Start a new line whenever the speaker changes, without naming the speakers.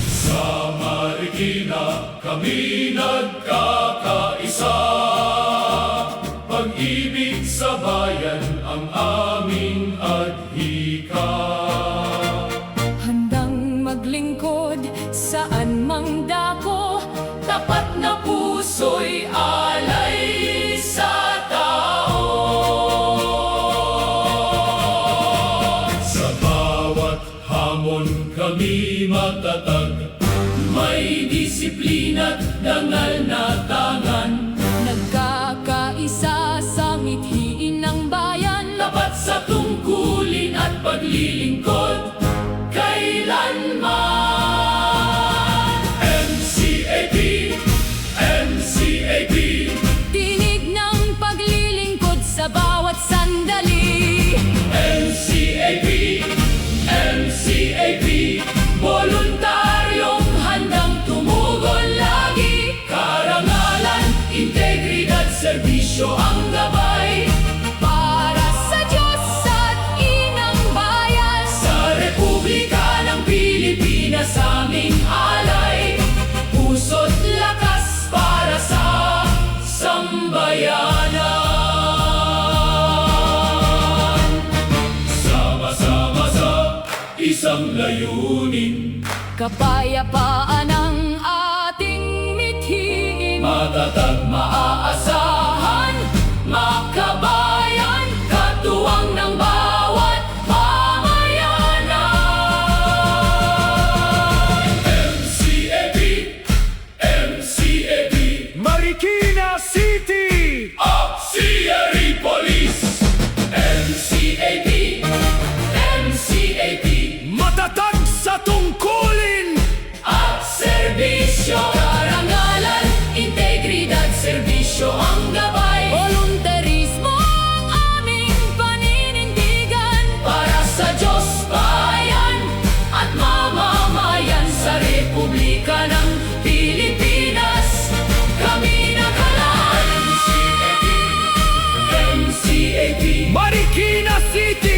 Sa Marikina kami nagkakaisa, pag-ibig sa bayan ang aming adhika.
Handang maglingkod saan mang dako, tapat na puso'y alay sa tao.
Sa bawat hamon kami matatag, may disiplina't dangal na tangan.
Nagkakaisa sa mithiin ng bayan,
Tapat sa tungkulin at paglilingkod kailanman. MCAP, MCAP,
tinig ng paglilingkod sa bawat sandali.
MCAP, MCAP, voluntaryong handang tumugol lagi. Karangalan, integridad, serbisyo ang gabay.
Para sa Diyos at inang bayan,
Sa Republika ng Pilipinas aming alay, puso't lakas para sa sambayanan. Sama-sama sa isang layunin,
kapayapaan ang ating mithiin.
matatag,
Maaasahan, makabayan, katuwang ng bawat pamayanan.
MCAP, MCAP,
Marikina City!
Auxiliary Police. MCAP, MCAP,
Matatag sa tungkulin!
at serbisyo.
Karangalan, integridad, serbisyo ang gabay. Voluntarismo ang aming paninindigan.
Para sa Diyos, bayan
At mamamayan sa Republika ng Pilipinas, kami nakalaan.
MCAP,
Marikina City!